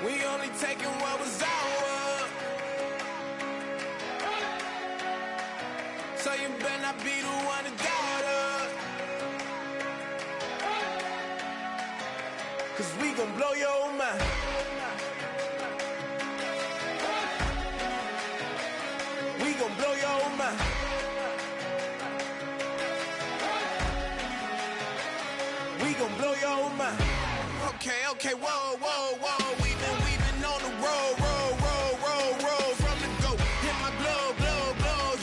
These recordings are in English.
We only taking what was ours. So you better not be the one to doubt us. 'Cause we gon' blow your mind. We gon' blow your mind. We gon' blow your mind. Okay, whoa. We've been on the road. From the go, hit my blow.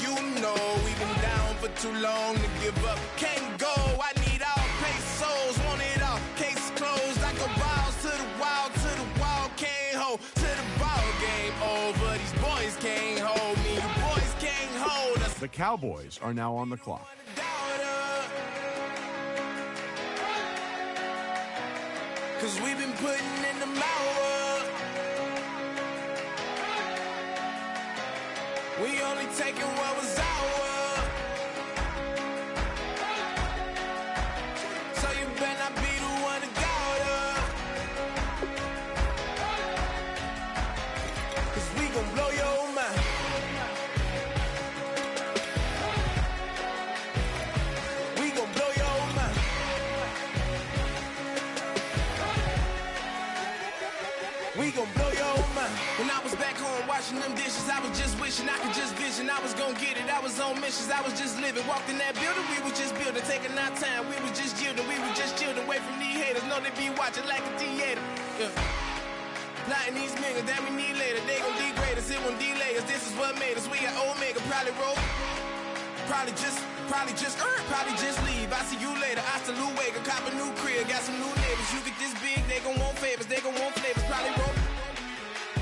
You know we've been down for too long to give up. Can't go. I need all pesos, want it all. Case closed. I go balls to the wall. Can't hold to the ball game over. These boys can't hold me. You boys can't hold us. The Cowboys are now on the clock. Cause we've been putting in the hours. We only taking what was ours. So you better not be the one to doubt us. 'Cause we gon' blow your mind. We gon' blow your mind. We gon' blow your mind. When I was back home washing them dishes, I was just wishing I could just vision. I was gon' get it. I was on missions. I was just living. Walked in that building, we was just building, taking our time. We was just yielding. We was just chilling away from these haters. Know they be watching like a theater. Yeah. Plotting these niggas that we need later. They gon' degrade us. It won't delay us. This is what made us. We got Omega. Probably roll. Probably just leave. I see you later. I salute Wake. Cop a new crib. Got some new neighbors. You get this big, they gon' want favors. They gon' want flavors. Probably roll.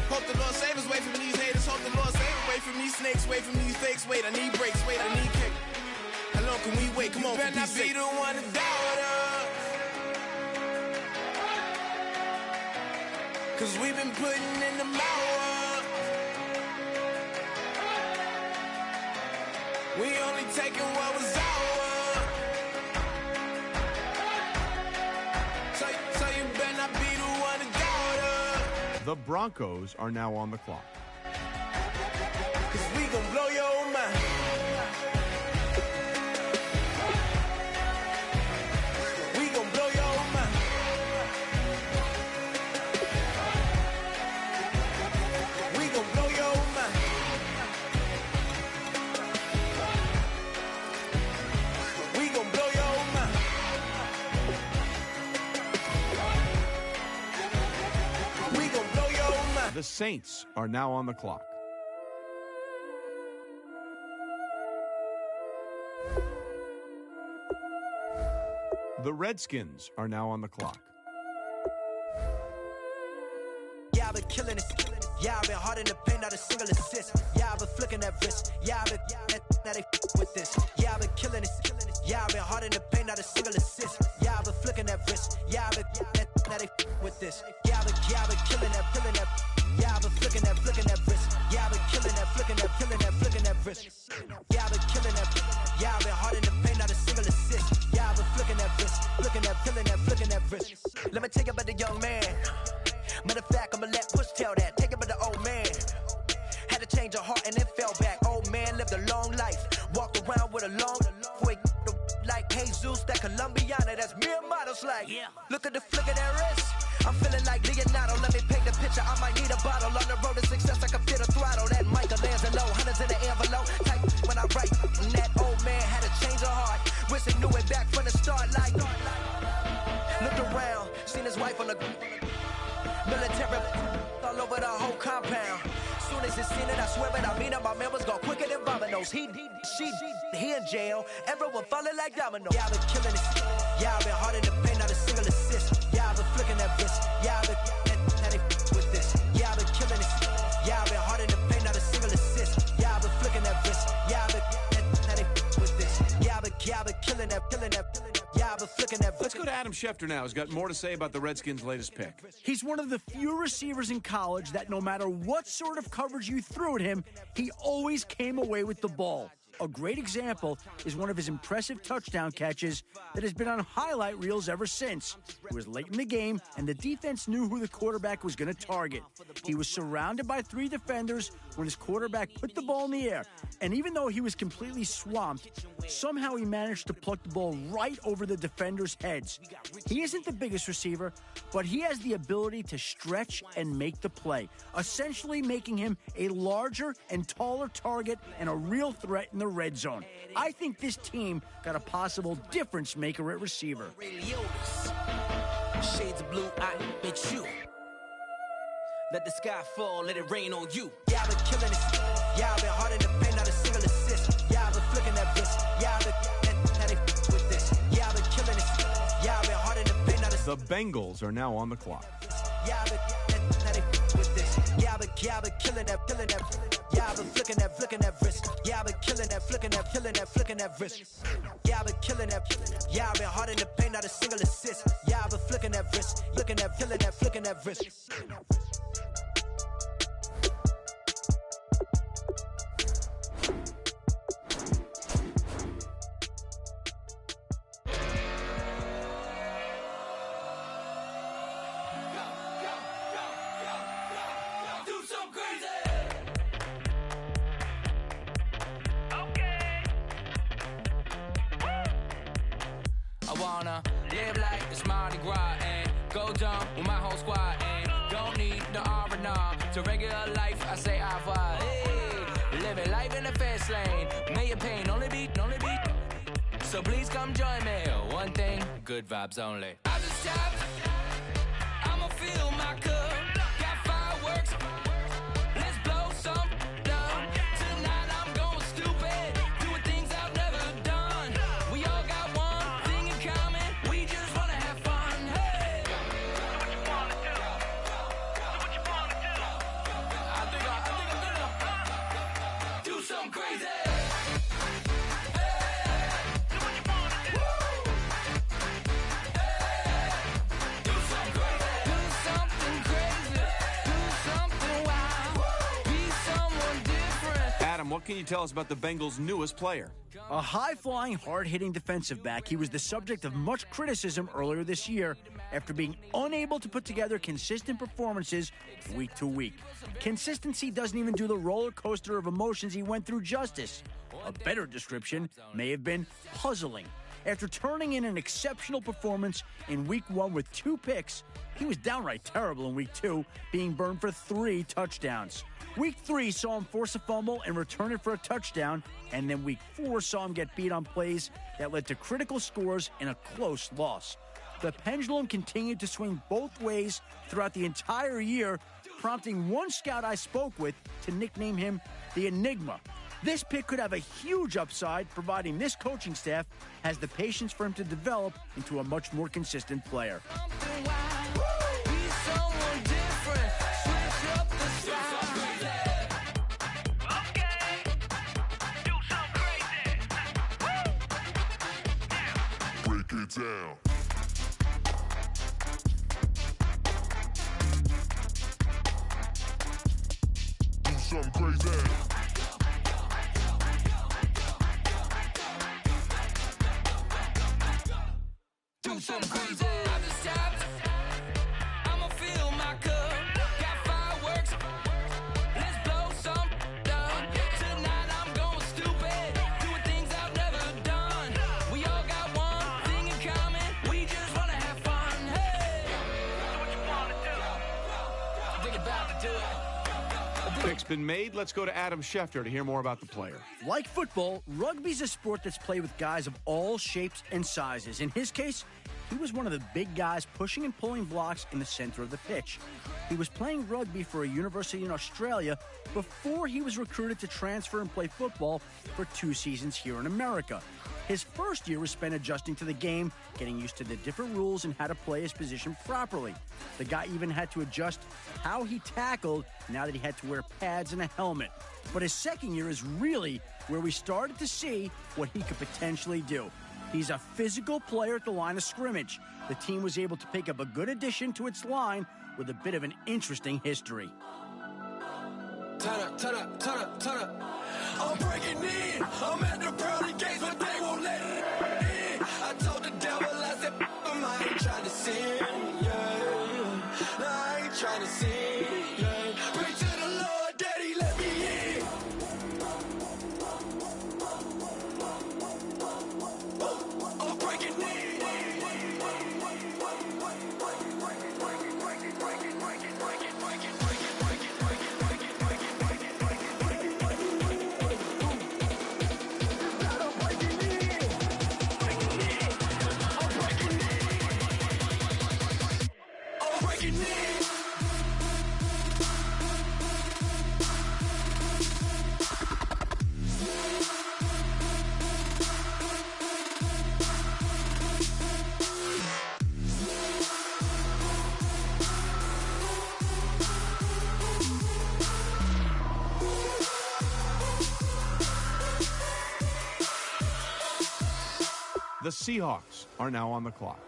Hope the Lord save us. Wait from these haters. Hope the Lord save us. Wait from these snakes. Wait from these fakes. Wait, I need breaks. Wait, I need cake. How long can we wait? Come on, better not be the one to doubt us. 'Cause we've been putting in the hours. We only taking what was ours. So you better not be the one to doubt us. The Broncos are now on the clock. 'Cause we gon' blow your mind. We gon' blow your mind. We gon' blow your mind. We gon' blow your mind. We gon' blow your mind. The Saints are now on the clock. The Redskins are now on the clock. Yeah, I've been killing it. Yeah, I've been hard in the paint, not a single assist. Yeah, I've been flicking that wrist. Yeah, I've been now they with this. Yeah, I've been killing it. Yeah, I've been hard in the paint, not a single assist. Yeah, I've been flicking that wrist. Yeah, I've been now they with this. Yeah, I've been killing that. Yeah, I've been flicking that wrist. Yeah, I've been killing that, flicking that wrist. Yeah, I've been killing that. Yeah, I've been hard in the paint, not a single assist. Yeah, I've been flicking that wrist, flicking that wrist. Let me take it about the young man. Matter of fact, I'ma let Push tell that. Take it about the old man. Had to change her heart and then fell back. Old man lived a long life. Walked around with a long way like Jesus, that Colombiana. That's mere models like. Yeah. Look at the flick of that wrist. I'm feeling like Leonardo. Let me paint the picture. I might need a bottle. On the road to success, I can feel the throttle. That Michelangelo, hundreds in the envelope. Type when I write. And that old man had to change her heart. Wish he knew it back from the start. Like, looked around, seen his wife on the military all over the whole compound. Soon as he seen it, I swear it, I mean it. My man was gone quicker than dominoes. He in jail. Everyone falling like dominoes. Yeah, I've been killing it. Yeah, I've been hard in the paint, not a single assist. Yeah, I've been flicking that wrist. Yeah, I've been now they with this. Yeah, I've been killing it. Yeah, I've been hard in the paint, not a single assist. Yeah, I've been flicking that wrist. Yeah, I've been now they with this. Yeah, I've been killing that. Yeah, I've been flicking that. Let's go to Adam Schefter now. He's got more to say about the Redskins' latest pick. He's one of the few receivers in college that no matter what sort of coverage you threw at him, he always came away with the ball. A great example is one of his impressive touchdown catches that has been on highlight reels ever since. It was late in the game, and the defense knew who the quarterback was going to target. He was surrounded by 3 defenders when his quarterback put the ball in the air, and even though he was completely swamped, somehow he managed to pluck the ball right over the defenders' heads. He isn't the biggest receiver, but he has the ability to stretch and make the play, essentially making him a larger and taller target and a real threat in the red zone. I think this team got a possible difference maker at receiver. Shades of blue, I admit you. Let the sky fall, let it rain on you. Yeah, I've been killing it. Yeah, I've been hard in the paint, not a single assist. Yeah, I've been flicking that wrist. Yeah, I've been with this. Yeah, I've been killing it. Yeah, I've been hard in the paint, not a The Bengals are now on the clock. Yeah, I've been with this. Yeah, I've been killing that. Yeah, I've been flicking that wrist. Yeah, I've been killing that, flicking that wrist. Yeah, I've been killing that. Yeah, I've been hard in the paint, not a single assist. Yeah, I've been flicking that wrist, flicking that wrist. Live like it's Mardi Gras and go dumb with my whole squad and don't need the R&R to regular life. I say au revoir. Hey, living life in the fast lane. May your pain only beat. So please come join me. One thing, good vibes only. I just tapped. I'ma fill my cup. Got fireworks. Let's blow some down. Tonight I'm going stupid. Doing things I've never done. We all got one thing in common. We just wanna have fun. Hey. So what you wanna do? I think I'm gonna do something crazy. Adam, what can you tell us about the Bengals' newest player? A high-flying, hard-hitting defensive back, he was the subject of much criticism earlier this year after being unable to put together consistent performances week to week. Consistency doesn't even do the roller coaster of emotions he went through justice. A better description may have been puzzling. After turning in an exceptional performance in Week 1 with 2 picks, he was downright terrible in Week 2, being burned for 3 touchdowns. Week 3 saw him force a fumble and return it for a touchdown, and then Week 4 saw him get beat on plays that led to critical scores and a close loss. The pendulum continued to swing both ways throughout the entire year, prompting one scout I spoke with to nickname him the Enigma. This pick could have a huge upside, providing this coaching staff has the patience for him to develop into a much more consistent player. Break it down. Do something crazy. Do something crazy. I just tapped. I'ma fill my cup. Got fireworks. Let's blow some down. Tonight I'm going stupid. Doing things I've never done. We all got one thing in common. We just wanna have fun. Hey. So what you wanna do? I think about to do it. Pick's been made. Let's go to Adam Schefter to hear more about the player. Like football, rugby's a sport that's played with guys of all shapes and sizes. In his case, he was one of the big guys pushing and pulling blocks in the center of the pitch. He was playing rugby for a university in Australia before he was recruited to transfer and play football for 2 seasons here in America. His first year was spent adjusting to the game, getting used to the different rules and how to play his position properly. The guy even had to adjust how he tackled now that he had to wear pads and a helmet. But his second year is really where we started to see what he could potentially do. He's a physical player at the line of scrimmage. The team was able to pick up a good addition to its line with a bit of an interesting history. Turn up, turn up, turn up, turn up. I'm breaking in. I'm at the pearly gates, but they won't let it in. I told the devil, I said, I ain't trying to sin, yeah. No, I ain't trying to sin, yeah. Pray to the Lord, Daddy, let me in. I'm breaking in. The Seahawks are now on the clock.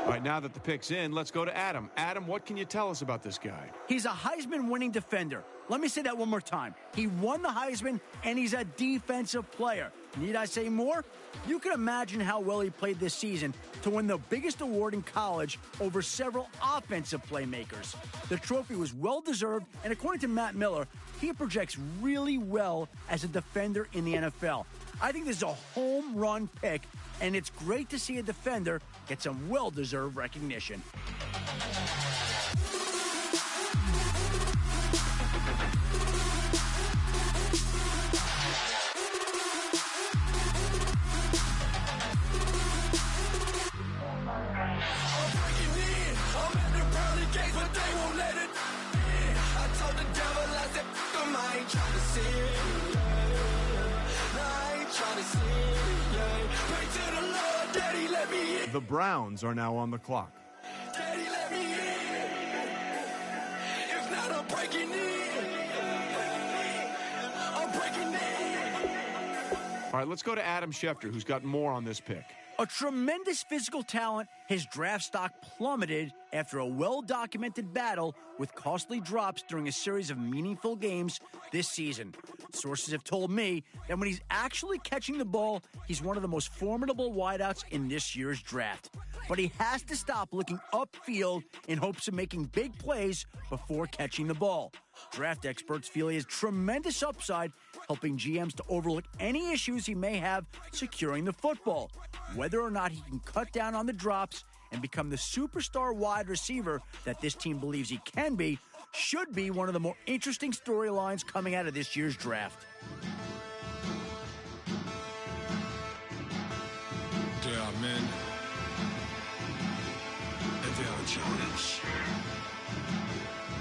All right, now that the pick's in, let's go to Adam. Adam, what can you tell us about this guy? He's a Heisman-winning defender. Let me say that one more time. He won the Heisman, and he's a defensive player. Need I say more? You can imagine how well he played this season to win the biggest award in college over several offensive playmakers. The trophy was well-deserved, and according to Matt Miller, he projects really well as a defender in the NFL. I think this is a home run pick, and it's great to see a defender get some well-deserved recognition. The Browns are now on the clock. Daddy, let me in. If not, I'm breaking in. I'm breaking in. All right, let's go to Adam Schefter, who's got more on this pick. A tremendous physical talent, his draft stock plummeted after a well-documented battle with costly drops during a series of meaningful games this season. Sources have told me that when he's actually catching the ball, he's one of the most formidable wideouts in this year's draft. But he has to stop looking upfield in hopes of making big plays before catching the ball. Draft experts feel he has tremendous upside, helping GMs to overlook any issues he may have securing the football. Whether or not he can cut down on the drops and become the superstar wide receiver that this team believes he can be, should be one of the more interesting storylines coming out of this year's draft. They are men, and they are challenge.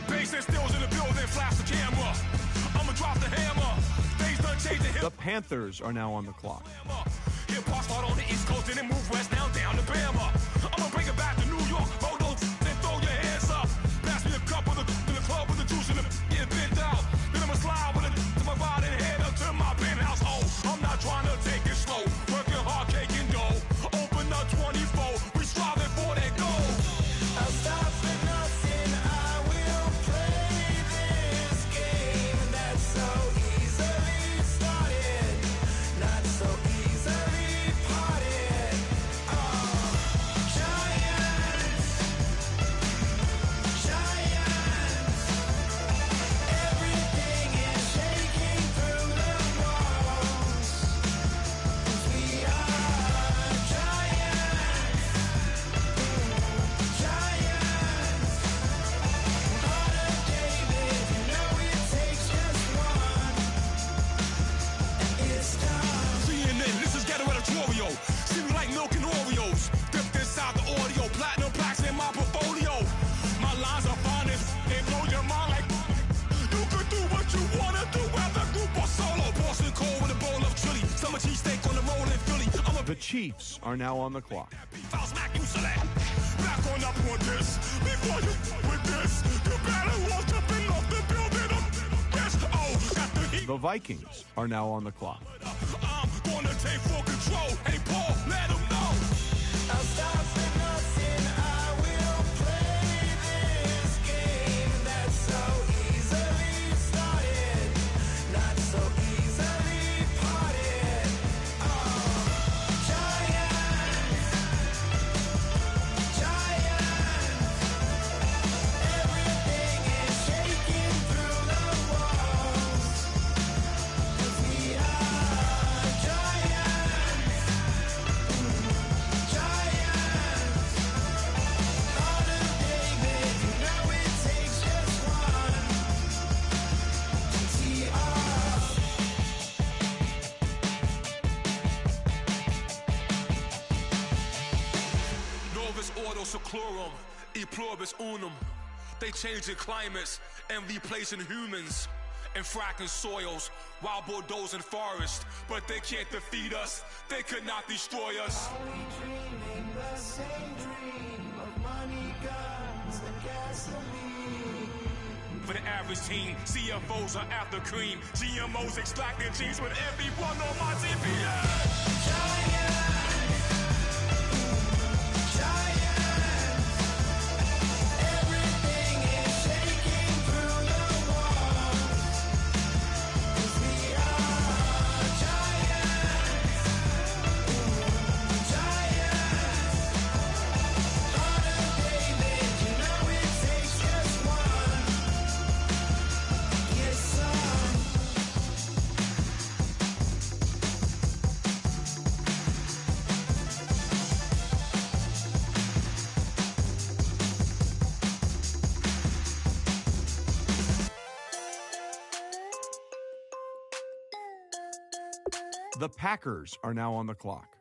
Bass and stills in the building, flash the camera. I'ma drop the hammer. Things done changing hip. The Panthers are now on the clock. Hip hop start on the East Coast and then move west down to Bama. I'ma bring it back to New York. Roll those and throw your hands up. Pass me a cup of the in the club with the juice in the get bent out. Then I'ma slide with it to my ride and head up to my penthouse. Oh, I'm not trying to take it slow. Working hard, cake and dough. Open up 24. We striving for that goal. I'll stop for nothing. I will play this game that's so easily started, not so easily parted. Oh, giants, everything is shaking through the walls. We are giants. Heart of David, you know it takes just one, and it's time. CNN, this is ghetto editorial. See me like milk and Oreos. Dipped inside the audio. Platinum plaques in my portfolio. My lines are finest. They blow your mind like you could do what you wanna do, whether group or solo. Boston cold with a bowl of chili. Summer cheesesteak on the roll in Philly. I'm a The Chiefs are now on the clock. I'll smack you select. Back on up on this. Before you with this, you better walk jumping off the building. Yes, oh, got the heat. The Vikings are now on the clock. I'm gonna take full control. Hey, Paul, let him know. I'll stop for nothing. I will play this seclorum, e pluribus unum. They changing climates and replacing humans and fracking soils while bulldozing forests. But they can't defeat us, they could not destroy us. Are we dreaming the same dream of money, guns, and gasoline? For the average team, CFOs are after cream. GMOs extracting genes with everyone on my TPS. The Packers are now on the clock.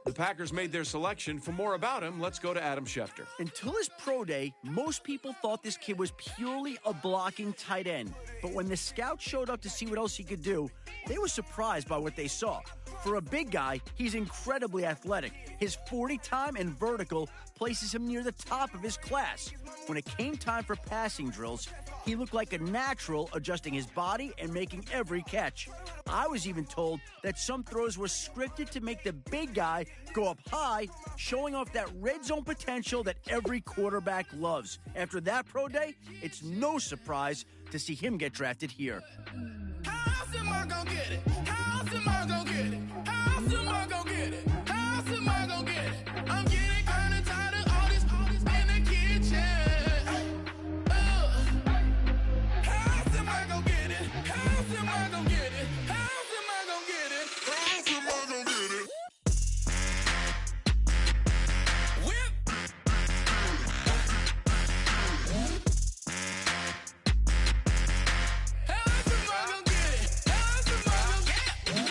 The Packers made their selection. For more about him, let's go to Adam Schefter. Until his pro day, most people thought this kid was purely a blocking tight end. But when the scouts showed up to see what else he could do, they were surprised by what they saw. For a big guy, he's incredibly athletic. His 40 time and vertical places him near the top of his class. When it came time for passing drills, he looked like a natural, adjusting his body and making every catch. I was even told that some throws were scripted to make the big guy go up high, showing off that red zone potential that every quarterback loves. After that pro day, it's no surprise to see him get drafted here. How else am I gonna get it? How else am I gonna get it? How else am I gonna get it? How else am I gonna get it? I'm getting kinda tired of all this in the kitchen. How else am I gonna get it? How else am I gonna get it? How else am I gonna get it? How else am I gonna get it? Whip. How else am I gonna get it? How else am I gonna get it?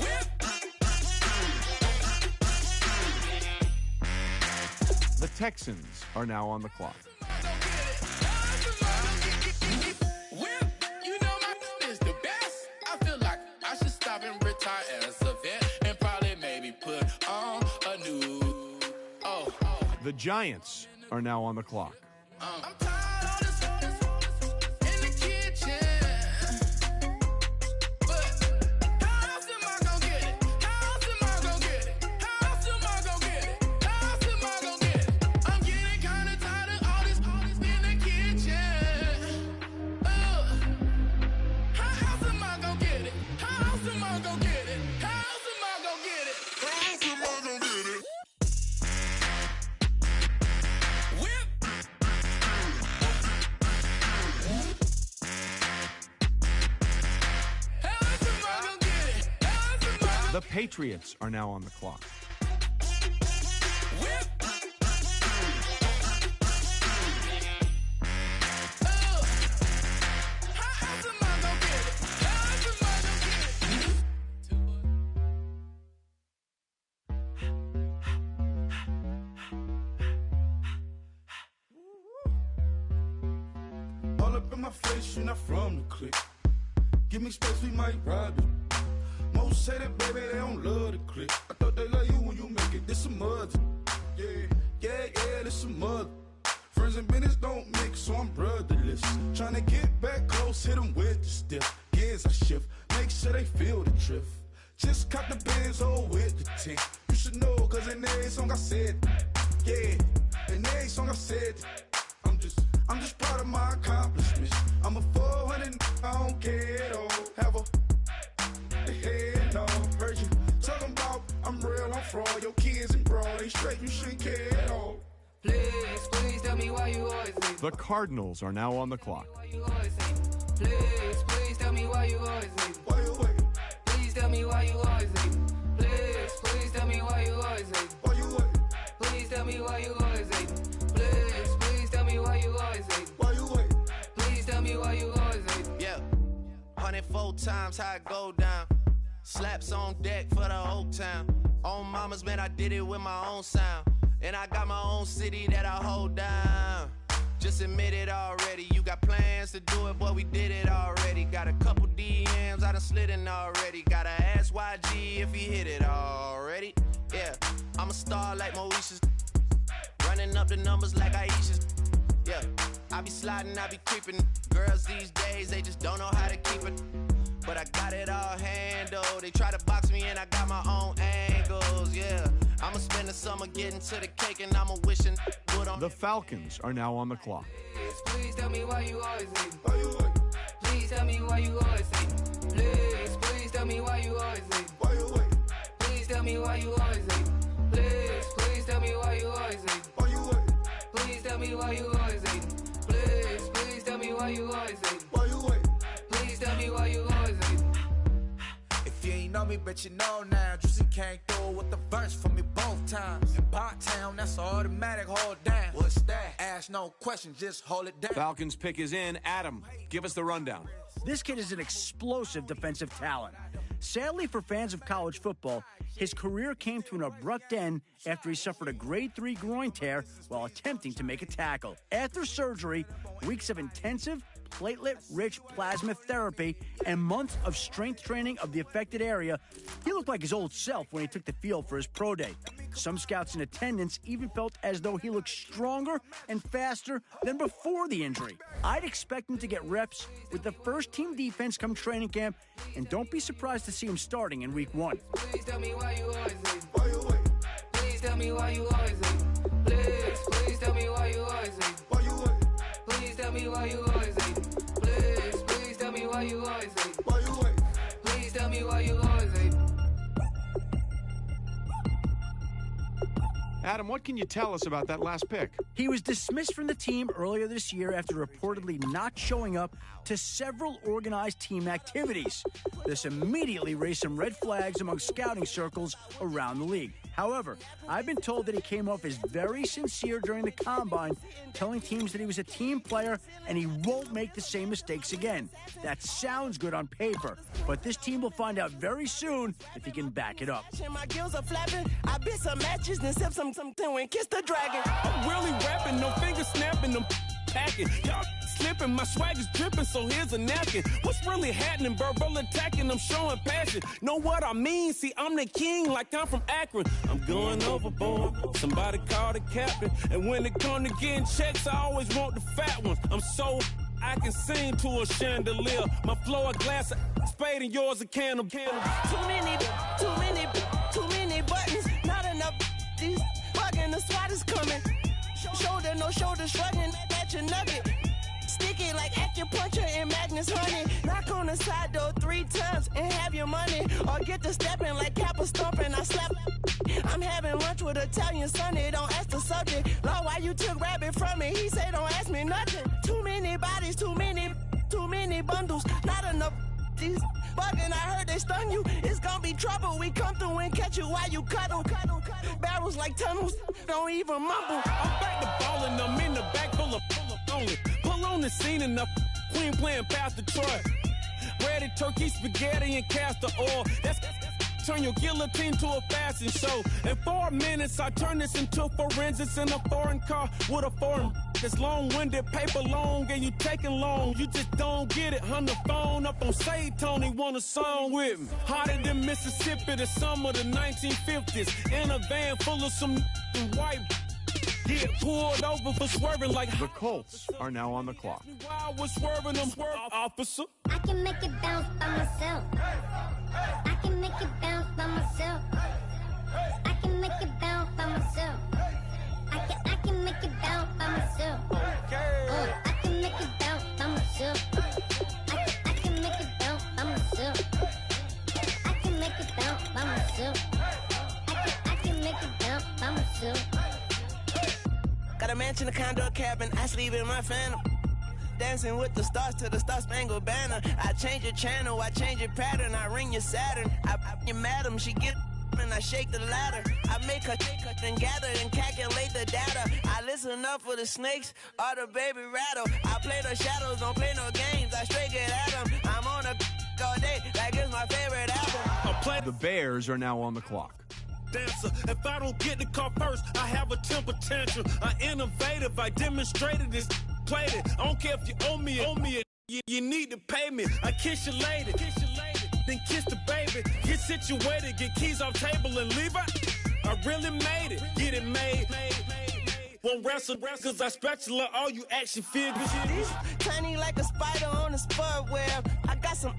Whip. The Texans are now on the clock. Whip, you know my is the best. I feel like I should stop and retire as a vet and probably maybe put on a new. The Giants are now on the clock. I'm tired of this in the kitchen. But how else am I gonna get it? How else am I gonna get it? How else am I gonna get it? How else am I gonna get it? I'm getting kinda tired of all this in the kitchen. How else am I gonna get it? How else am I gonna get it? How else am I gonna get it? How else am I gonna get it? Whip. How else am I gonna get it? How else am I gonna The Patriots are now on the clock. whip? How else am I gonna get it? How else am I gonna get it? All up in my face, you're not from the clique. Give me space, we might rob you. Most say that, baby, they don't love the clique. I thought they love you when you make it. This some mud. Yeah, this some mud. Friends and business don't mix, so I'm brotherless. Tryna get back close, hit them with the stiff. Gears I shift, make sure they feel the drift. Just cop the Benz, with the tint. You should know, cause in every song I said, yeah, in every song I said, I'm just proud of my accomplishments. I'm a 400, I don't care at all. Have a head no. Heard you talking about I'm real, I'm fraud. Your kids and broad, they straight, you shouldn't care at all. Please tell me why you always leave. The Cardinals are now on the clock. Why you always leave? Please tell me why you always leave. Why you wait? Please tell me why you always leave. Please tell me why you always leave. Why you wait? Please tell me why you always leave. Please tell me why you 104 times how it go down. Slaps on deck for the whole town. On mamas, man, I did it with my own sound. And I got my own city that I hold down. Just admit it already. You got plans to do it, boy, we did it already. Got a couple DMs, I done slid in already. Gotta ask YG if he hit it already. Yeah, I'm a star like Moesha's. Running up the numbers like Aisha's. Yeah, I be sliding, I be creeping. Girls these days, they just don't know how to keep it. But I got it all handled. They try to box me in, I got my own angles, yeah. I'ma spend the summer getting to the cake and I'ma wishing good on. The Falcons are now on the clock. Please tell me why you always hate me. Please tell me why you always hate me. Please tell me why you always hate me. Please tell me why you always hate me. Please tell me why you always hate me. Please tell me why you always hate me. Please tell me why you always hate me. Please tell me why you always hate me. If you ain't know me, bet you know now. Juicy came through with the verse for me both times. In Pot Town, that's automatic, hold down. What's that? Ask no question, just hold it down. Falcons pick is in. Adam, give us the rundown. This kid is an explosive defensive talent. Sadly for fans of college football, his career came to an abrupt end after he suffered a grade 3 groin tear while attempting to make a tackle. After surgery, weeks of intensive, platelet-rich plasma therapy, and months of strength training of the affected area, he looked like his old self when he took the field for his pro day. Some scouts in attendance even felt as though he looked stronger and faster than before the injury. I'd expect him to get reps with the first-team defense come training camp, and don't be surprised to see him starting in week 1. Please tell me why you always hate me. Please tell me why you always hate me. Please tell me why you always hate me. Please tell me why you always hate me. Please tell me why you always hate me. Please tell me why you always hate me. Adam, what can you tell us about that last pick? He was dismissed from the team earlier this year after reportedly not showing up to several organized team activities. This immediately raised some red flags among scouting circles around the league. However, I've been told that he came off as very sincere during the combine, telling teams that he was a team player and he won't make the same mistakes again. That sounds good on paper, but this team will find out very soon if he can back it up. My gills are flapping. I bit some matches and sip something and kiss the dragon. I'm really rapping, no fingers snapping, I'm packing. Y'all slipping, my swag is dripping, so here's a napkin. What's really happening? Verbal attacking, I'm showing passion. Know what I mean? See, I'm the king like I'm from Akron. I'm going overboard. Somebody call the captain. And when it comes to getting checks, I always want the fat ones. I'm so I can sing to a chandelier. My flow a glass of spade and yours a can of candle. Too many buttons. Not enough. These bugging, the SWAT is coming. Shoulder, no shoulder, shrugging at your nugget. Sticky like acupuncture and Magnus honey. Knock on the side door 3 times and have your money. Or get to stepping like Kappa stomping. I slap. I'm having lunch with Italian Sonny. Don't ask the subject. Lord, why you took rabbit from me? He say don't ask me nothing. Too many bodies, too many bundles. Not enough. These bugging, I heard they stung you. It's gonna be trouble. We come through and catch you while you cuddle. Barrels like tunnels, don't even mumble. I'm back to ballin', I'm in the back full of only. Pull on the scene enough. Queen playing Pastor Troy. Ready turkey, spaghetti, and castor oil. That's turn your guillotine to a fashion show. In 4 minutes, I turn this into forensics in a foreign car with a foreign. It's long-winded, paper long, and you taking long. You just don't get it. Hung the phone up on Say Tony, want a song with me. Hotter than Mississippi, the summer of the 1950s. In a van full of some white. Get pulled over for swerving like the Colts are now on the clock. While we're swerving, I'm swerving, officer. I can make it bounce by myself. I can make it bounce by myself. I can make it bounce by myself. I can make it bounce by myself. I can make it bounce by myself. I can make it bounce by myself. I can make it bounce by myself. I can make it bounce by myself. Got a mansion, a condo, a cabin. I sleep in my phantom. Dancing with the stars to the Star-Spangled Banner. I change your channel, I change your pattern. I ring your Saturn. I your madam, she get and I shake the ladder. I make her and gather and calculate the data. I listen up for the snakes or the baby rattle. I play the shadows, don't play no games. I straight get at them. I'm on a all day, like it's my favorite album. The Bears are now on the clock. Dancer. If I don't get the car first, I have a temper tantrum. I innovative, I demonstrated this, played it. I don't care if you owe me it. You need to pay me. I kiss your lady, then kiss the baby. Get situated, get keys off table and leave her. I really made it, get it made. Won't wrestle, cause I spatula all you action figures. Tiny like a spider on a spud web. I got some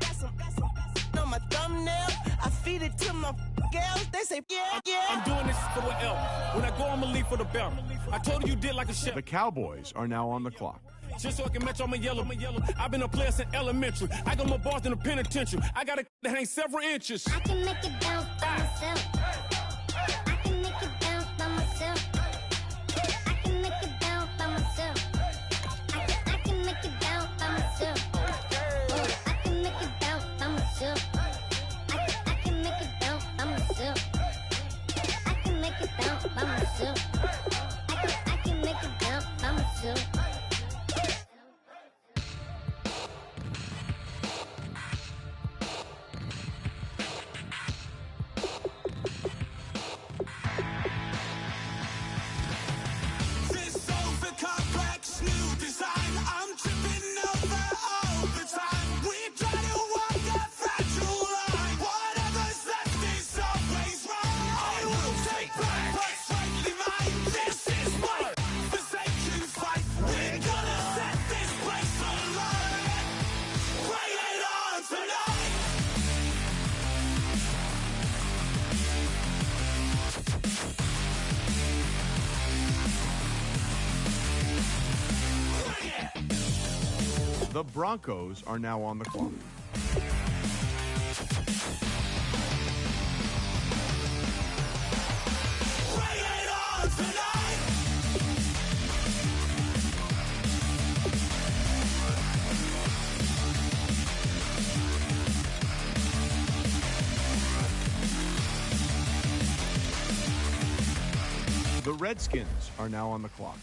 on my thumbnail. I feed it to my girls. They say, yeah. I'm doing this for the L. When I go, I'ma leave for the belt. I told you did like a chef. The Cowboys are now on the clock. Just so I can match all my yellow. I've been a player since elementary. I got more bars than a penitentiary. I got to hang several inches. I can make it bounce by myself. I can make it bounce by myself. I can make it bounce by myself. I can make it bounce by myself. I can make it bounce by myself. I can make it bounce by myself. I can make it bounce by myself. I can make it bounce by myself. The Broncos are now on the clock. The Redskins are now on the clock.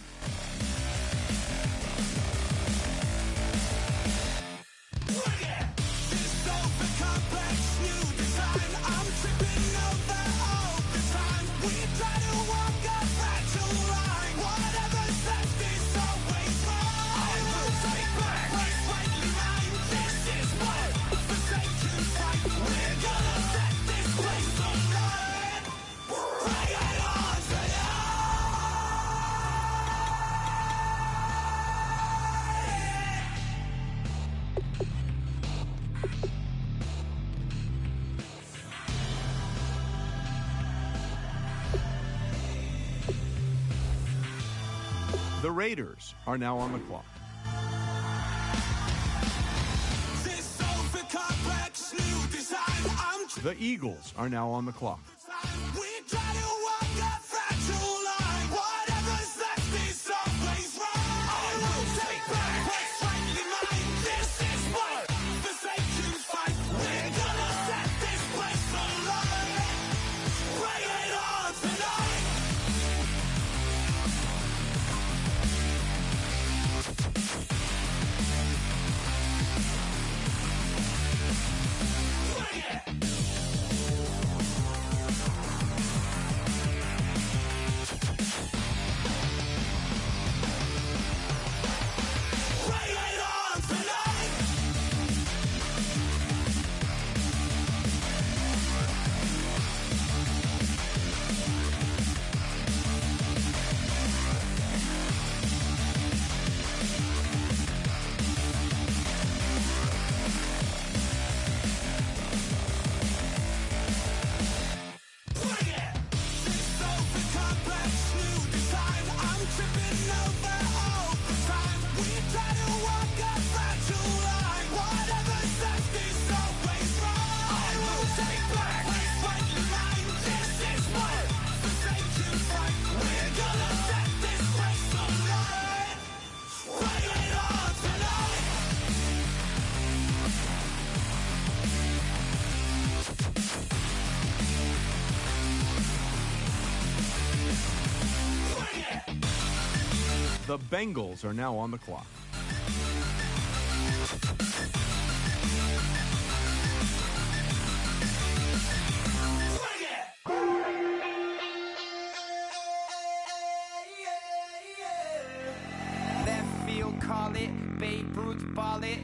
The Raiders are now on the clock. The Eagles are now on the clock. The Bengals are now on the clock. call it. Babe Ruth, ball it.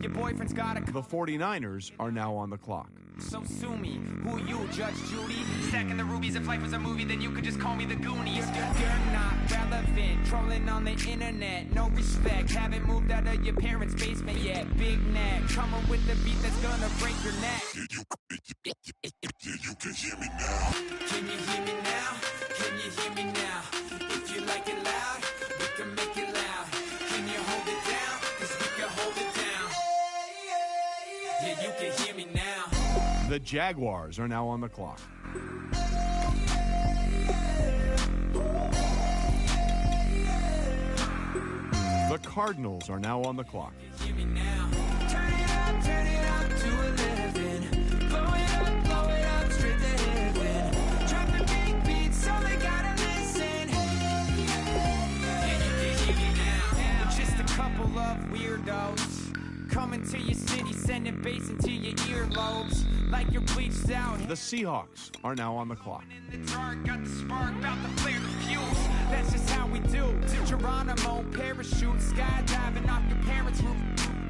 Your boyfriend's got a... The 49ers are now on the clock. So sue me, who you, Judge Judy? Stacking the rubies, if life was a movie, then you could just call me the Goonies. You're not relevant, trolling on the internet, no respect. Haven't moved out of your parents' basement yet. Big neck, coming with the beat that's gonna break your neck. You can hear me now. Can you hear me now? Can you hear me now? If you like it loud, we can make it loud. Can you hold it down? 'Cause we can hold it down. Yeah, you can hear me now. The Jaguars are now on the clock. The Cardinals are now on the clock. Hear me now. Turn it up to 11. Blow it up, straight to heaven. Drop the big beats, so they gotta listen. Yeah, you can hear me now. Just a couple of weirdos coming to your city, sending bass into your earlobes like you're bleached out. The Seahawks are now on the clock. The dark got the spark, about to flare the fuse. That's just how we do. Geronimo, parachute, skydiving off your parents' roof.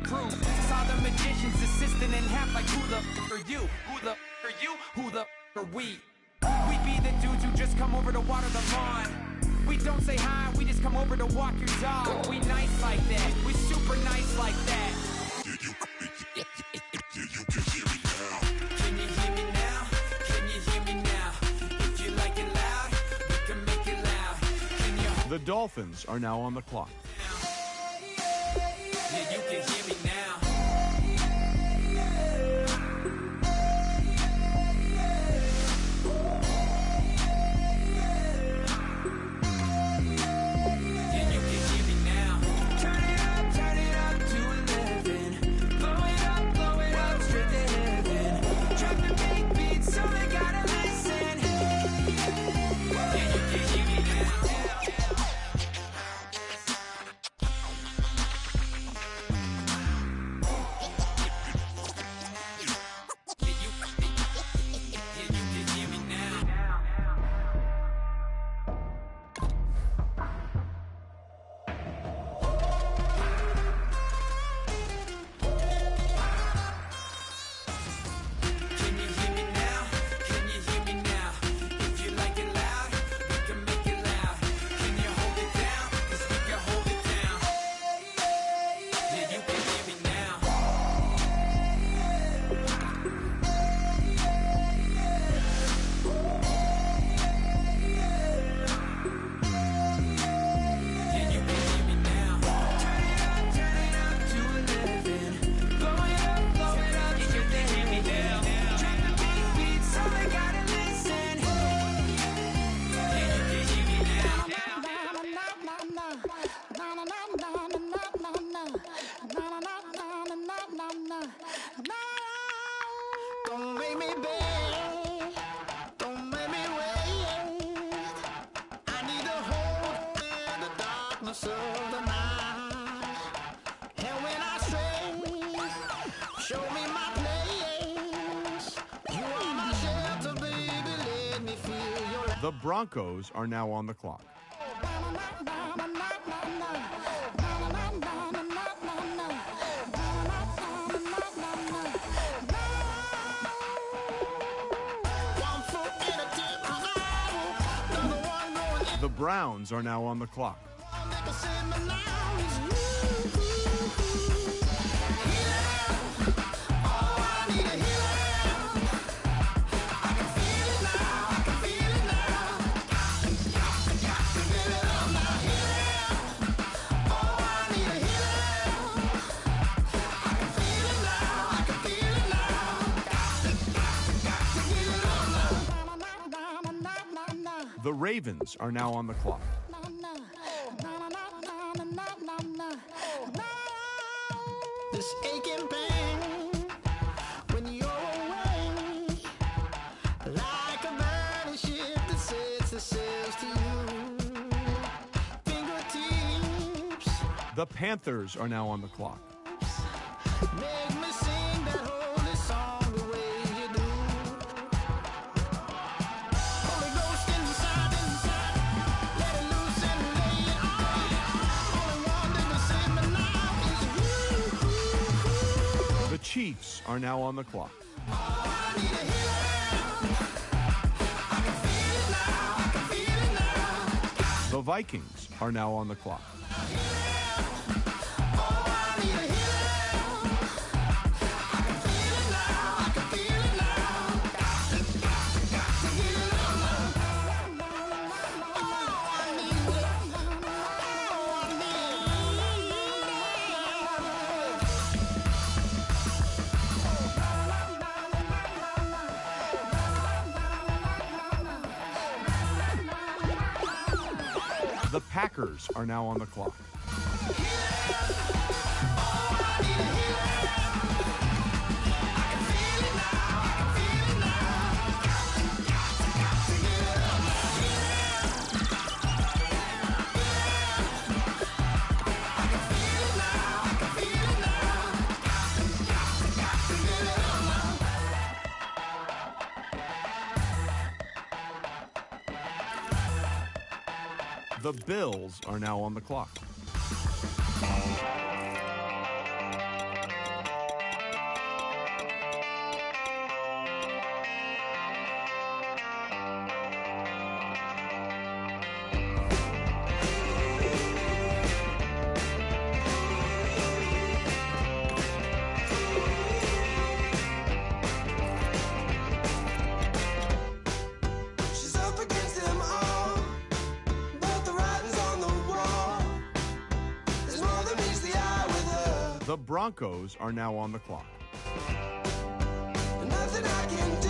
Crew, saw the magician's assistant in half like who the f are you? Who the f are you? Who the f are we? We be the dudes who just come over to water the lawn. We don't say hi, we just come over to walk your dog. We nice like that, we super nice like that. You can hear me now. Can you hear me now? Can you hear me now? If you like it loud, we can make it loud. Can you... The Dolphins are now on the clock. Yeah, you can hear me now. Yeah, you can hear me now. Turn it up to 11. Blow it up, straight to heaven. Drop the big beats, so they gotta listen. Yeah, you can hear me now. Don't make me beg, don't make me wait. I need a hold in the darkness of the night. And when I stray, show me my place. You are my shelter, baby, let me feel your light. The Broncos are now on the clock. The Browns are now on the clock. The Ravens are now on the clock. This aching pain when you're away, like a burning ship that sets the sails to you. Fingertips The Panthers are now on the clock. make me sing that holy song the way you do. Holy Ghost inside, let it loose and lay it on. Only one that can save me now. Chiefs are now on the clock. The Vikings are now on the clock. The Packers are now on the clock. The Bills are now on the clock. She's up against them all, but the writing's on the wall. There's more than meets the eye with her. The Broncos are now on the clock. And nothing I can do,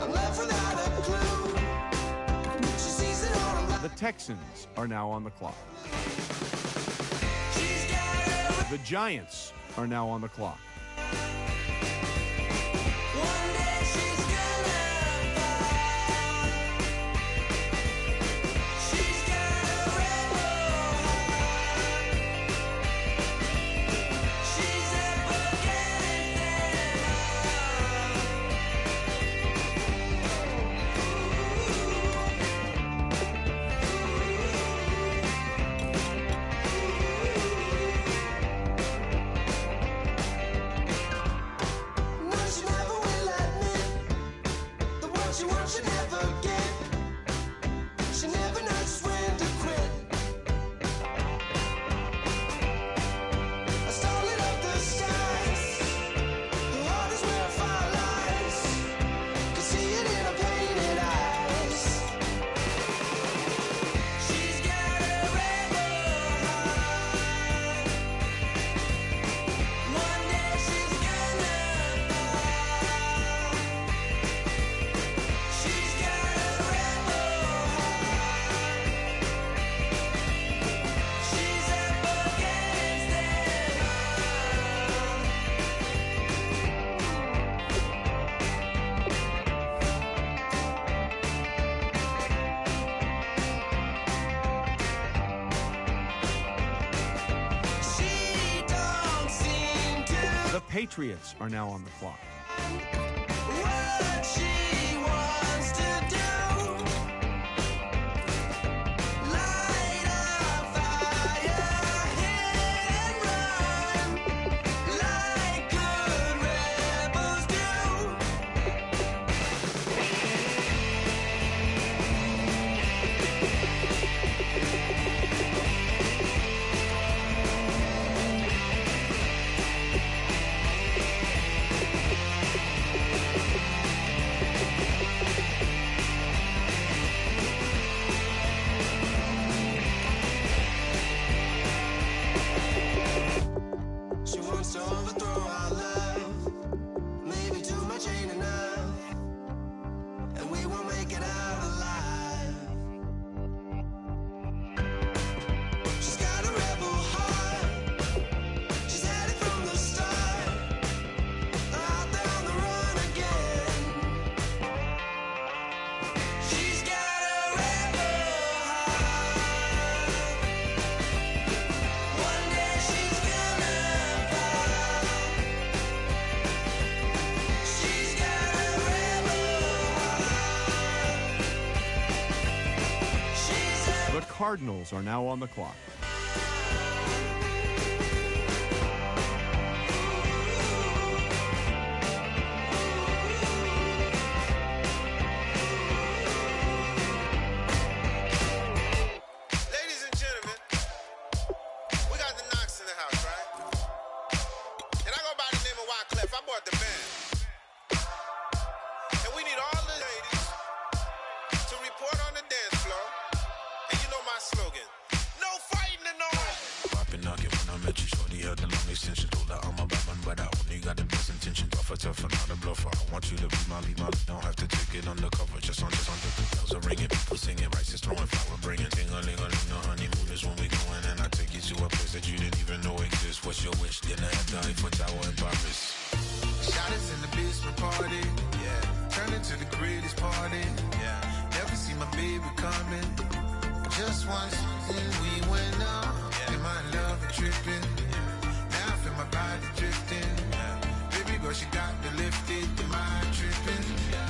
I'm left without a clue. She sees it all. The Texans are now on the clock. She's got her. The Giants are now on the clock. One day she's gonna fall. She's got a rebel heart. She's up against One she never will admit, the one she wants she never get. She never knows when to quit. I started up the skies. Her heart is where fire lies. Can see it in her painted eyes. She's got a rebel heart. One day she's gonna fall. She's got a rebel heart. She's up against them all. She don't seem to The Patriots are now on the clock. what she wants to do. Light a fire, hit and run, like good rebels do. She wants to overthrow our love. Maybe too much ain't enough, and we won't make it out alive. She's got a rebel heart. She's had it from the start. Out there on the run again. She's got a rebel heart. One day she's gonna fall. She's got a rebel heart. She's a The Cardinals are now on the clock. extension. Told her I'm a Batman, but I only got the best intention. Tougher, tougher, not a bluffer. I want you to be my lead. Don't have to take it undercover. Just on the bells are ringing. People singing, rice is throwing, flower bringing. Ting-a-ling-a-ling, the honeymoon is when we going. And I take you to a place that you didn't even know exists. What's your wish? Dinner at the Eiffel Tower in Paris. Shot us in the basement party, yeah. Turn into the greatest party, yeah. Never see my baby coming. Just once, and we went up. Yeah. And my love is tripping. Yeah. Now I feel my body drifting. Yeah. Baby girl, she got me lifted. The mind tripping. Yeah.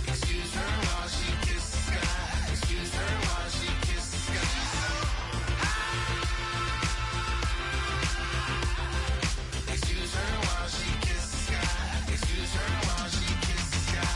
Excuse her while she kisses the sky. Excuse her while she kisses the sky. Excuse her while she kisses the sky. Excuse her while she kisses the sky.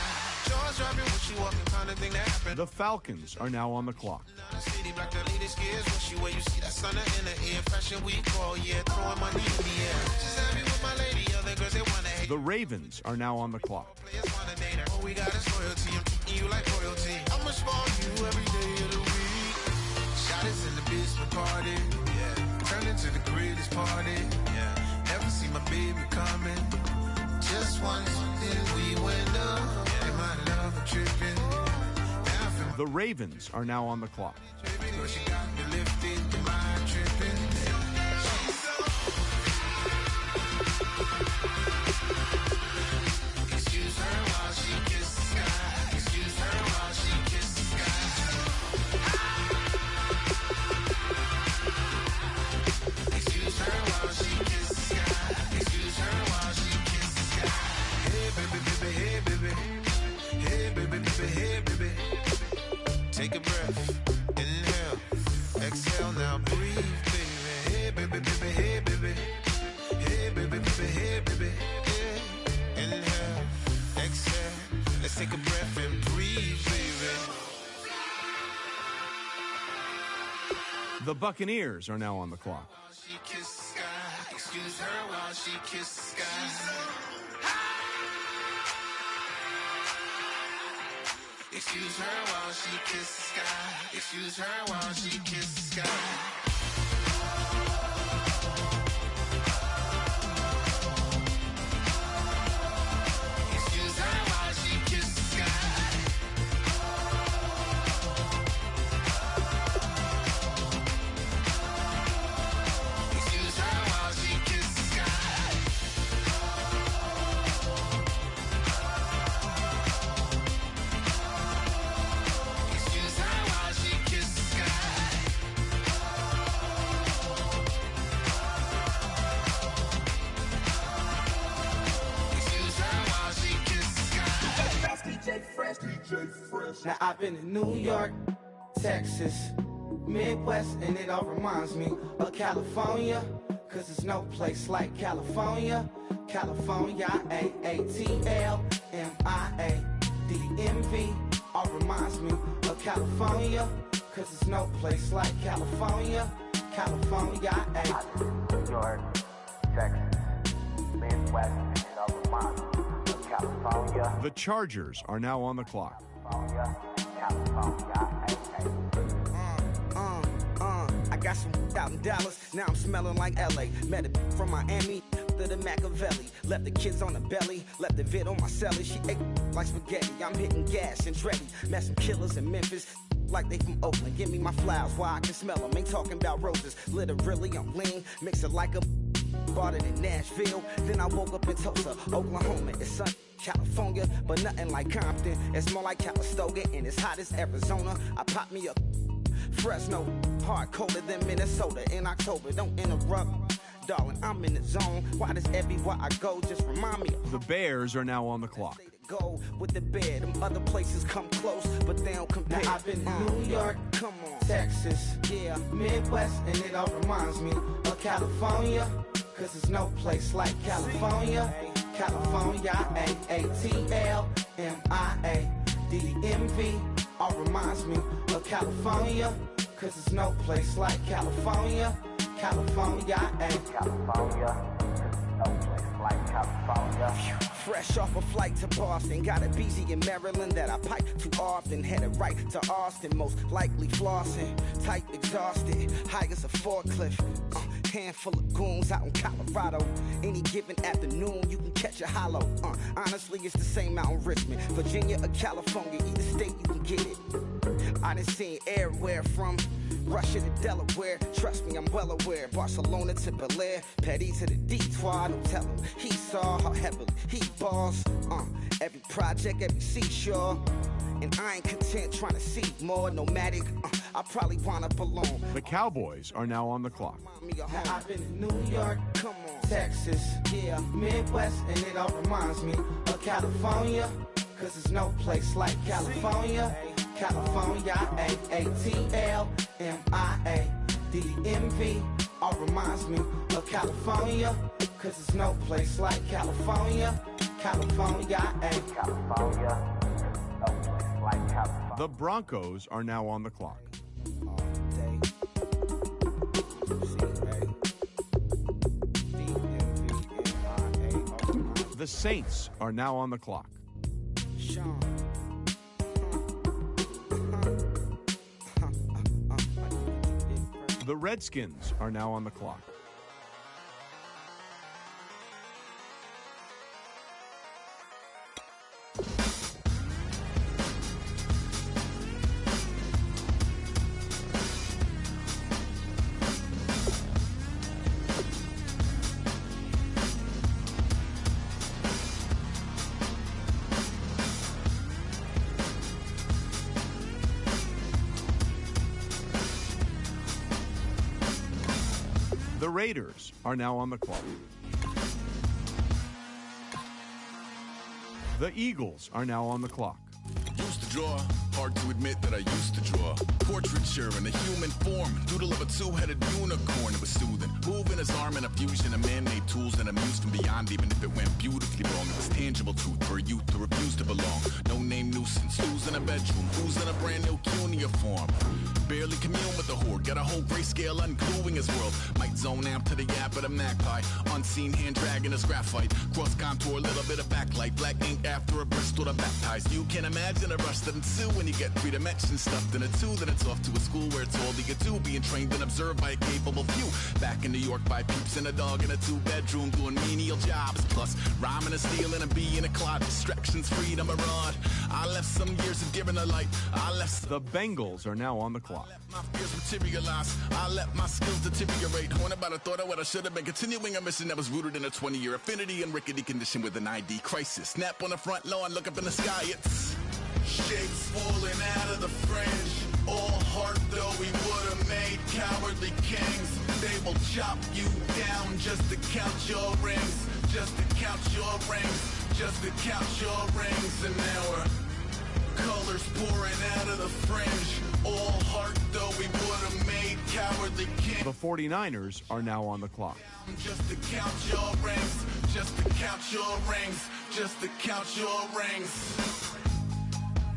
Jaws dropping when she walking, kind of thing that happened. The Falcons are now on the clock. City black, the lady scares when she where you see that sun in the air. Fashion week all year, throwing money in the air. Just happy with my lady, other girls they wanna hate. The Ravens are now on the clock. Players wanna date her. All we got is loyalty. I'm treating you like royalty. I'ma spoil you every day of the week. Shot us in the basement party, yeah. Turn into the greatest party, yeah. Never see my baby coming. Just once, then we went up. Yeah. And my love was tripping. The Ravens are now on the clock. Baby girl, she got me lifted. The mind tripping. Excuse her while she kisses the sky. Excuse her while she kisses the sky. Excuse her while she kisses the sky. Excuse her while she kisses the sky. Hey baby, baby, hey baby. Hey baby, baby, hey baby. Take a breath, inhale, exhale, now breathe, baby. Hey baby, baby, hey baby. Hey baby, baby, hey baby. Yeah. Inhale, exhale, let's take a breath and breathe, baby. The Buccaneers are now on the clock. She kissed the sky. Excuse her while she kissed the sky. Excuse her while she kissed the sky. Excuse her while she kissed the sky. Excuse her while she kissed the sky. Excuse her while she kissed the sky. Excuse her while she kissed the sky. Excuse her while she kissed the sky. DJ Fresh, DJ Fresh. Now I've been in New York, Texas, Midwest, and it all reminds me of California, cause there's no place like California. California, AATLMIA-DMV, all reminds me of California, cause there's no place like California. California, New York, Texas, Midwest, and it all reminds me of California. The Chargers are now on the clock. I got some out in Dallas, now I'm smelling like LA. Met a from Miami, to the Machiavelli. Left the kids on the belly, left the vid on my celly. She ate like spaghetti, I'm hitting gas and Dreddy. Met some killers in Memphis, like they from Oakland. Give me my flowers while I can smell them. Ain't talking about roses, literally I'm lean. Mix it like a bought it in Nashville. Then I woke up in Tulsa, Oklahoma. It's sun, California, but nothing like Compton. It's more like Calistoga and it's hot as Arizona. I pop me up Fresno, hard colder than Minnesota in October. Don't interrupt, darling, I'm in the zone. Why does everywhere I go just remind me of The Bears are now on the clock. go with the bed? Them other places come close, but they don't compare. Now I've been to New York, come on, Texas, yeah, Midwest, and it all reminds me of California, cause there's no place like California. California, AATLMIA-DMV, all reminds me of California, cause there's no place like California. California, California, cause there's no place like California. Fresh off a flight to Boston, got a BZ in Maryland that I pipe too often. Headed right to Austin, most likely flossing. Tight, exhausted, high as a forklift. Handful of goons out in Colorado. Any given afternoon, you can catch a hollow. Honestly, it's the same out in Richmond, Virginia or California. Either state, you can get it. I done seen everywhere from Russia to Delaware. Trust me, I'm well aware. Barcelona to Bel Air, Petty to the Detroit. Don't tell him he saw how heavily he balls. Every project, every seashore. And I ain't content trying to see more nomadic. I probably wanna belong. The Cowboys are now on the clock. I've been to New York, come on, Texas, yeah, Midwest, and it all reminds me of California. Cause there's no place like California. California, AATLMIA, DMV, all reminds me of California. Cause there's no place like California. California, California. No place like California. The Broncos are now on the clock. The Saints are now on the clock. The Redskins are now on the clock. The Raiders are now on the clock. The Eagles are now on the clock. Used to draw, hard to admit that I used to draw. Portraiture in a human form, doodle of a two-headed unicorn. It was soothing, moving his arm in a fusion of man-made tools and amused from beyond. Even if it went beautifully wrong, it was tangible truth for a youth to refuse to belong. No name nuisance, who's in a bedroom, who's in a brand new cuneiform. Barely commune with the horde, got a whole grayscale ungluing his world. Might zone amp to the yap of the magpie, unseen hand dragging his graphite. Cross contour, a little bit of backlight, black ink after a Bristol to baptize. You can imagine a rush that ensue when you get 3 dimensions stuffed in a 2. Then it's off to a school where it's all you get to, being trained and observed by a capable few. Back in New York by peeps and a dog in a 2-bedroom doing menial jobs. Plus, rhyming and stealing and being a clod, distractions, freedom, a rod. I left some years of giving a light. The Bengals are now on the clock. I let my fears materialize. I let my skills deteriorate. When about I thought of what I should have been. Continuing a mission that was rooted in a 20-year affinity and rickety condition with an ID crisis. Snap on the front lawn, look up in the sky. It's shapes falling out of the fringe. All heart though we would have made cowardly kings. They will chop you down just to count your rings. Just to count your rings. Just to count your rings. And now we're colors pouring out of the fringe. All heart though we would have made cowardly kings. The 49ers are now on the clock. Just to count your rings. Just to count your rings. Just to count your rings.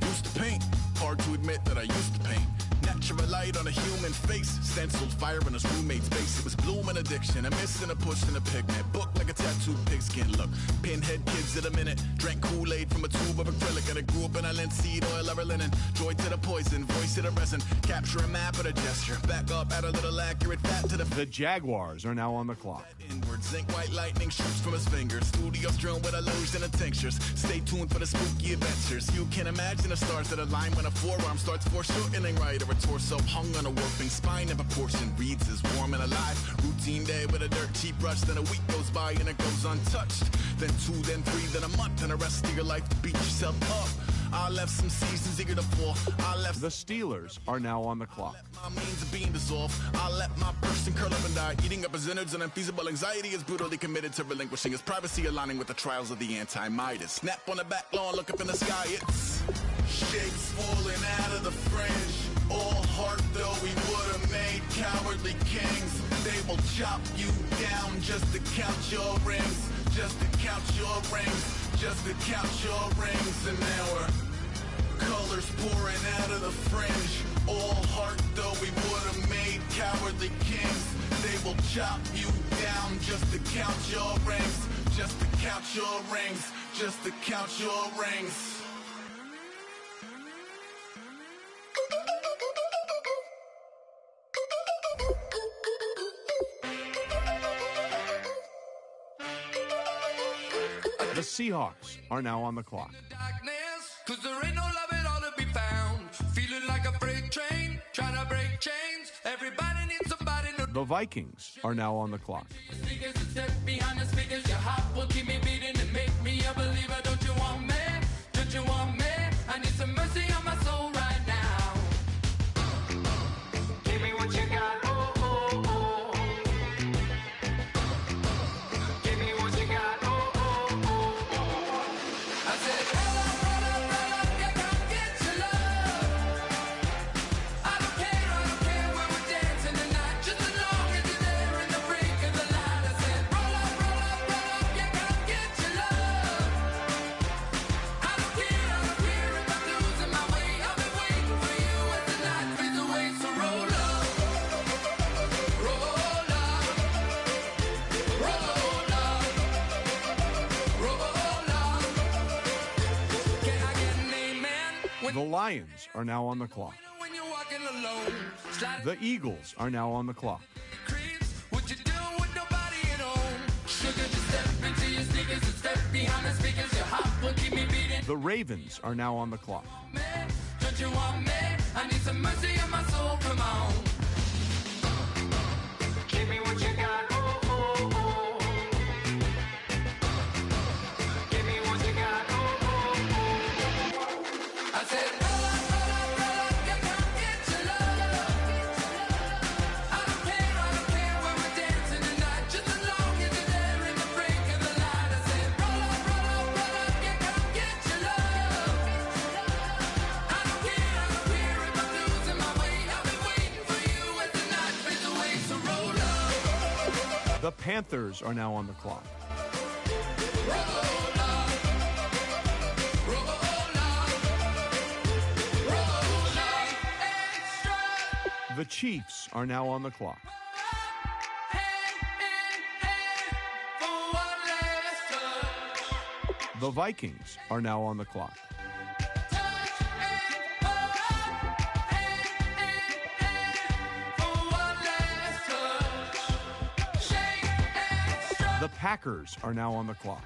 Used to paint. Hard to admit that I used to paint. Natural light on a human face. Stenciled fire in his roommate's face. It was blooming addiction. A miss and a push and a pigment. Book like a tattooed pigskin look. Pinhead kids at a minute. Drank Kool-Aid from a tube of acrylic. And I grew up in a linseed oil ever linen. Joy to the poison. Voice to the resin. Capture a map at a gesture. Back up, add a little accurate fat to the... The Jaguars are now on the clock. Inward zinc white lightning shoots from his fingers. Studios strewn with illusion and tinctures. Stay tuned for the spooky adventures. You can imagine the stars that align when a forearm starts foreshortening right. Or a torso hung on a warping spine in proportion. Reads as warm and alive. Routine day with a dirt cheap brush. Then a week goes by and it goes untouched. Then 2, then 3, then a month. And the rest of your life to beat yourself up. I left some seasons eager to fall. I left... The Steelers are now on the clock. My means of being dissolved. I let my person curl up and die. Eating up his innards and unfeasible anxiety is brutally committed to relinquishing his privacy, aligning with the trials of the anti-Midas. Snap on the back lawn, look up in the sky. It's shapes falling out of the fringe. All heart though we would have made cowardly kings. They will chop you down just to count your rings. Just to count your rings. Just to count your rings. And now we're colors pouring out of the fringe. All heart though we would have made cowardly kings. They will chop you down just to count your rings. Just to count your rings. just to count your rings. The Seahawks are now on the clock. Cause there ain't no love at all to be found. Feeling like a freight train, trying to break chains. Everybody needs somebody to. The Vikings are now on the clock. Speakers a step behind the speakers. Your heart will keep me beating and make me a believer. Don't you want me? Don't you want me? I need some mercy on my soul right now. Give me what you got. Oh, oh, oh. Give me what you got. Oh, oh, oh, oh. I said, roll up, yeah, come get your love. I don't care when we're dancing tonight. Just as long as you're there in the brink of the light. I said, roll up, yeah, come get your love. I don't care if I'm losing my way. I've been waiting for you as the night fades away. So roll up, roll up, roll up, roll up. Can I get an amen? The Lions are now on the clock. When you're walking alone, slide The Eagles are now on the clock. creeps. What you doing with nobody at home? Sugar, just step into your sneakers and step behind the speakers. Your heart will keep me beating. The Ravens are now on the clock. Don't you want me? I need some mercy on my soul. Come on. Give me what you got. Oh, oh, oh. Give me what you got. Oh, oh, oh. I said, roll up, yeah, come get your love. I don't care when we're dancing tonight. Just as long as you're there in the brink of the light. I said, roll up, yeah, come get your love. I don't care if I'm losing my way. I've been waiting for you as the night fades away. So roll up, The Panthers are now on the clock. roll up, extra. The Chiefs are now on the clock. For one last touch. The Vikings are now on the clock. The Packers are now on the clock.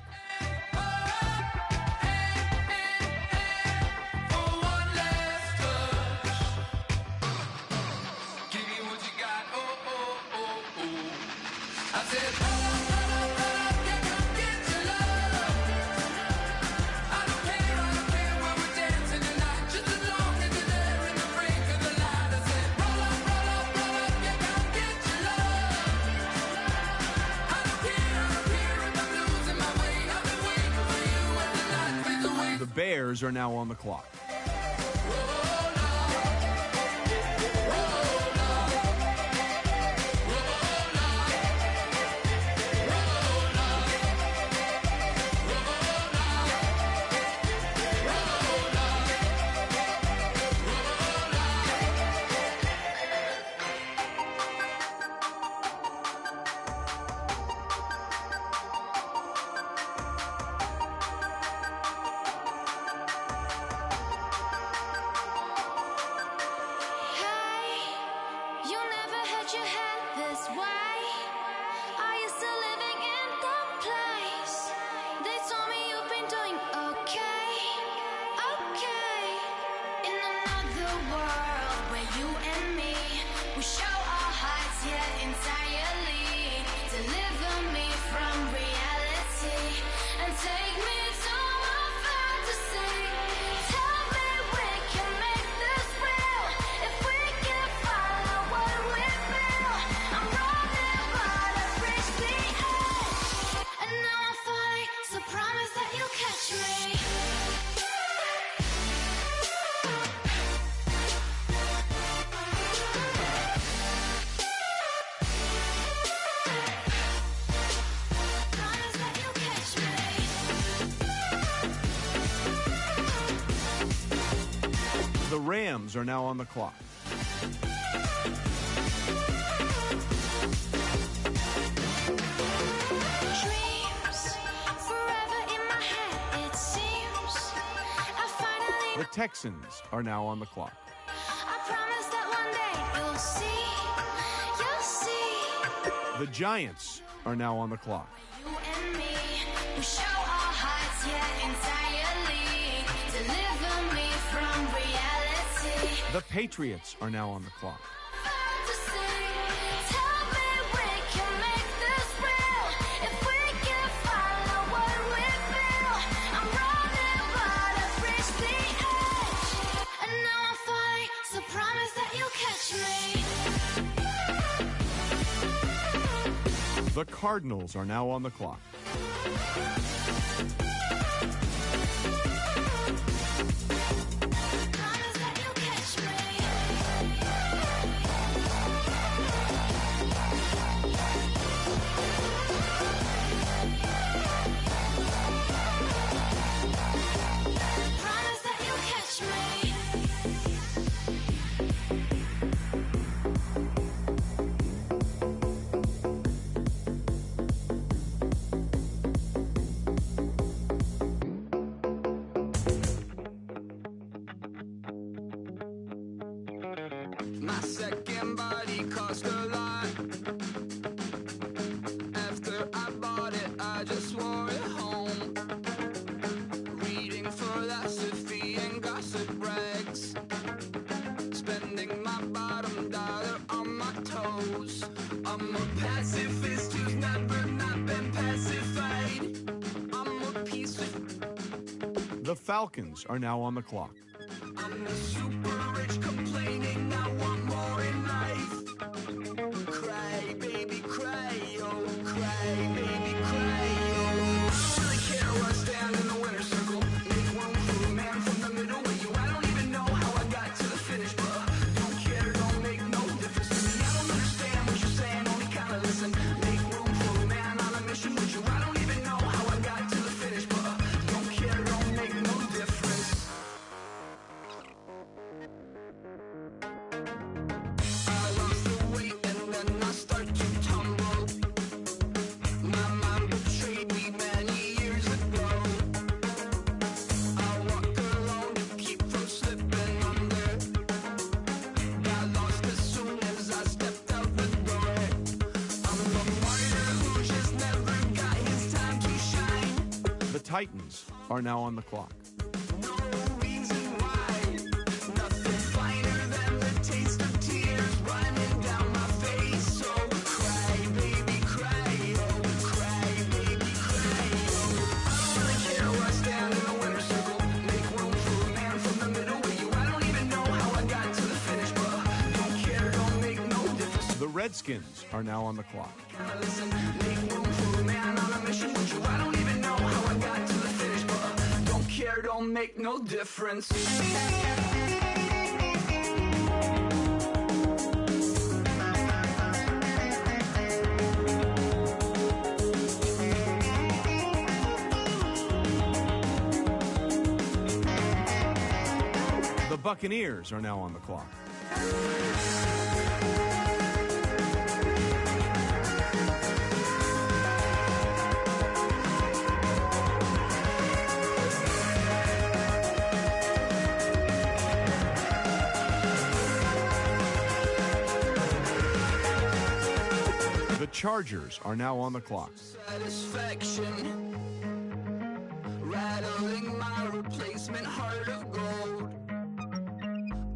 The Bears are now on the clock. You never had your head this way. Are you still living in the place? They told me you've been doing okay, okay. In another world where you and me, we show our hearts here entirely. Deliver me from reality and take me to my fantasy. Tell me we can make this real if we can follow what we feel. I'm running, but I've reached the edge, and now I'm falling. So promise that you'll catch me. Promise that you'll catch me. The Rams are now on the clock. Dreams forever in my head. The Texans are now on the clock. I promise that one day you'll see. The Giants are now on the clock. You and me, we show our hearts, yeah, entirely. Deliver me from reality. The Patriots are now on the clock. The Cardinals are now on the clock. My second body cost a lot. After I bought it, I just wore it home. Reading philosophy and gossip rags. Spending my bottom dollar on my toes. I'm a pacifist who's never not been pacified. I'm a piece of... The Falcons are now on the clock. I'm the super rich complaining I want more in life. Cry, baby, cry, oh, cry, baby, cry, oh. I don't really care where I stand in the winner's circle. Make room for a man from the middle with you. I don't even know how I got to the finish, but don't care, don't make no difference to me. I don't understand what you're saying, only kinda listen. Make room for a man on a mission with you. I don't even know how I got to the finish, but don't care, don't make no difference. The Titans are now on the clock. The Redskins are now on the clock. Don't make no difference. The Buccaneers are now on the clock. The Chargers are now on the clock. Satisfaction, rattling my replacement heart of gold.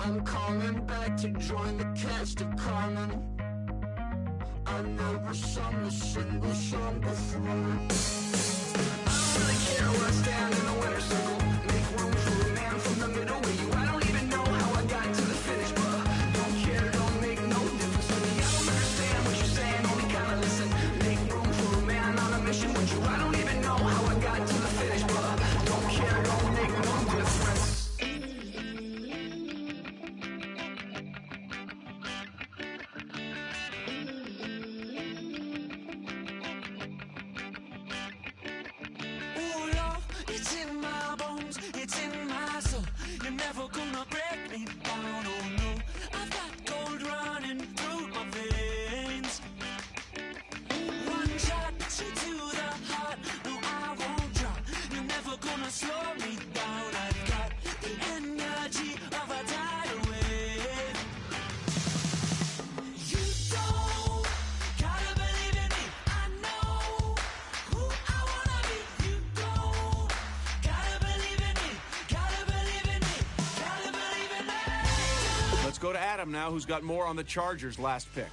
I'm coming back to join the cast of Carmen. I never sung a single song before. I don't really care where I stand in the winner's circle. Make room for a man from the middle with you. I don't even know how I got to the finish, but don't care, don't make no difference to me. I don't understand what you're saying, only kinda listen. Make room for a man on a mission with you. I don't even know how I got to the finish, but don't care, don't make no difference. Ooh, Lord, it's in my bones. Let's go to Adam now, who's got more on the Chargers' last pick.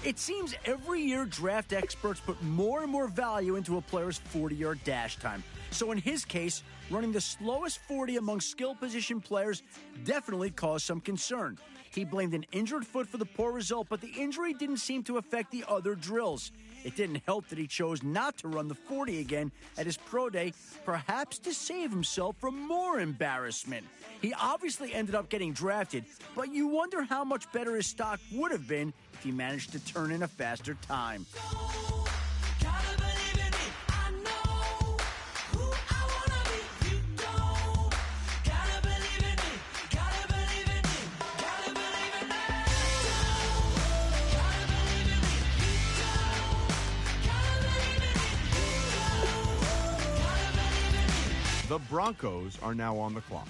It seems every year draft experts put more and more value into a player's 40-yard dash time. So in his case, running the slowest 40 among skill position players definitely caused some concern. He blamed an injured foot for the poor result, but the injury didn't seem to affect the other drills. It didn't help that he chose not to run the 40 again at his pro day, perhaps to save himself from more embarrassment. He obviously ended up getting drafted, but you wonder how much better his stock would have been if he managed to turn in a faster time. The Broncos are now on the clock.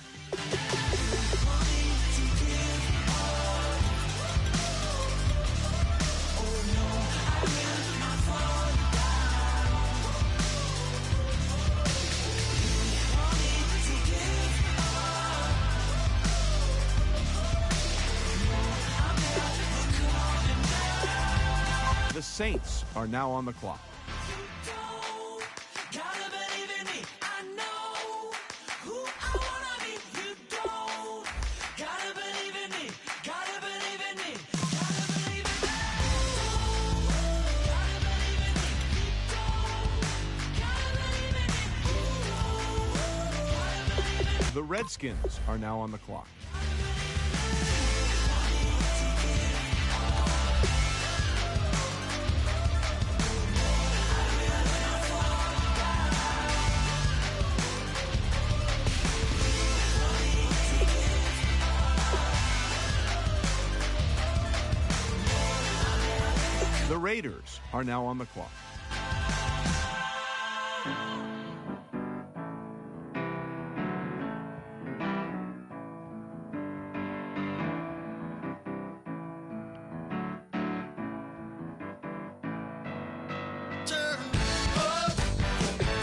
The Saints are now on the clock. The Redskins are now on the clock. The Raiders are now on the clock.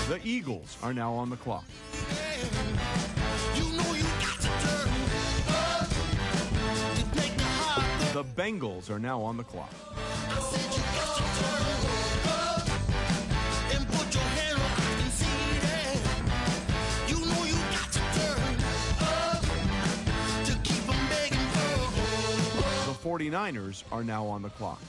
The Eagles are now on the clock. The Bengals are now on the clock. The 49ers are now on the clock.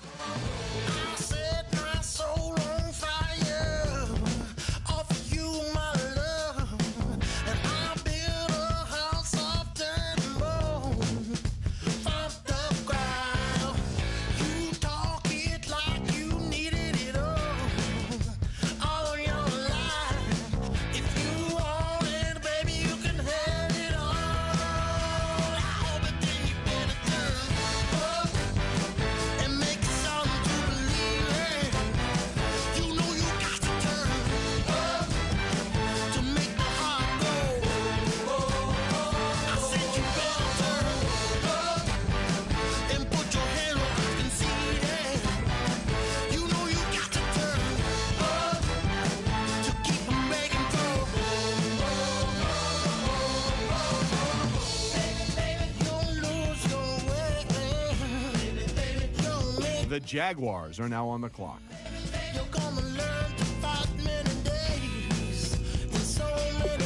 The Jaguars are now on the clock.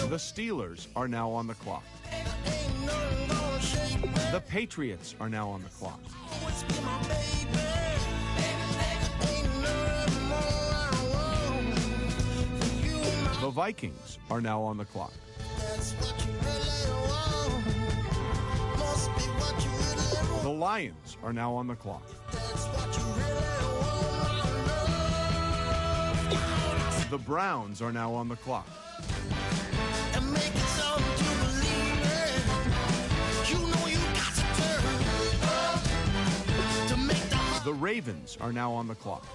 The Steelers are now on the clock. The Patriots are now on the clock. The Vikings are now on the clock. The Lions are now on the clock. The Browns are now on the clock. The Ravens are now on the clock.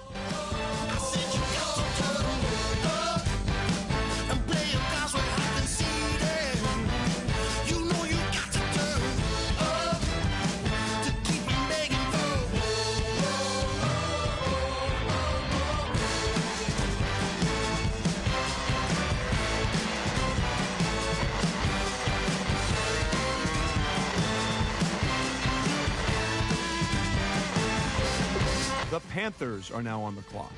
The Panthers are now on the clock.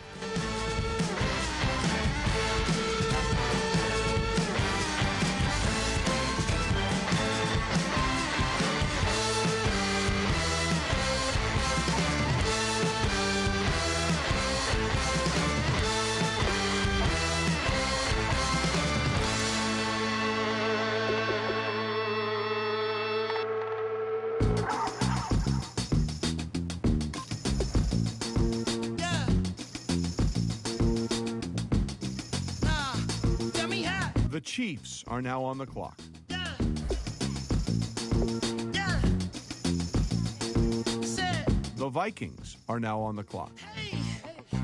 The Chiefs are now on the clock. The Vikings are now on the clock.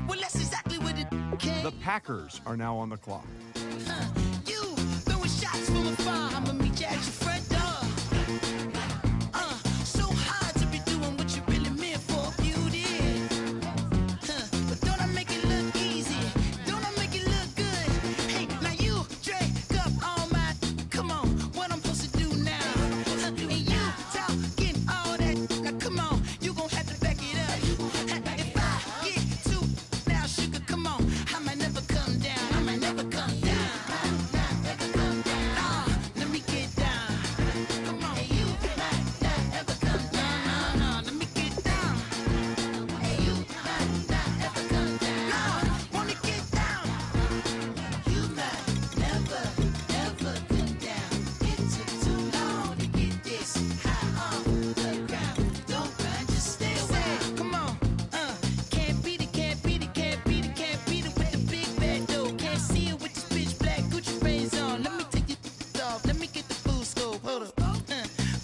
Well, that's exactly what it came. The Packers are now on the clock. You throwing shots from afar. I'ma meet you at your front door. So hard to be doing what you really meant for, beauty. But don't I make it look easy? Don't I make it look good? Hey, now you drink up all my. Come on, what I'm supposed to do now? And you talking all that. Now come on, you gon' have to back it up. If I get too now, sugar, come on, I might never come down. I might never come down. Let me get down. Come on, you might not ever come down. No, let me get down. You might not ever come down. No, wanna get down. You might never ever come down. It took too long to get this high off the ground. Don't run, just stay away. Come on, can't beat it, can't beat it, can't beat it, can't beat it with the big bad dough. Can't see it with this bitch black Gucci frames on. Let me take it off. Let me get the full scope. Hold up.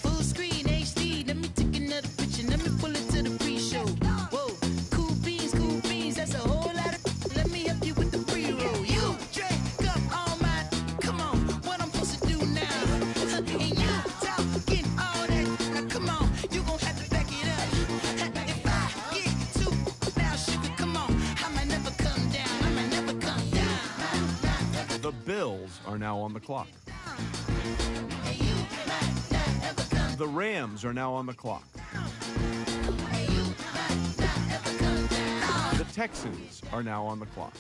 Full screen HD. Let me take another picture. Let me pull it to the pre-show. Whoa, cool beans. That's a whole lot of. Let me help you with the pre-roll. You drink up all my. Come on, what I'm supposed to do now? And you talking all that. Now come on, you gon' have to back it up. If I get too now, sugar, come on, I might never come down. I might never come down. The Bills are now on the clock. The Rams are now on the clock. The Texans are now on the clock.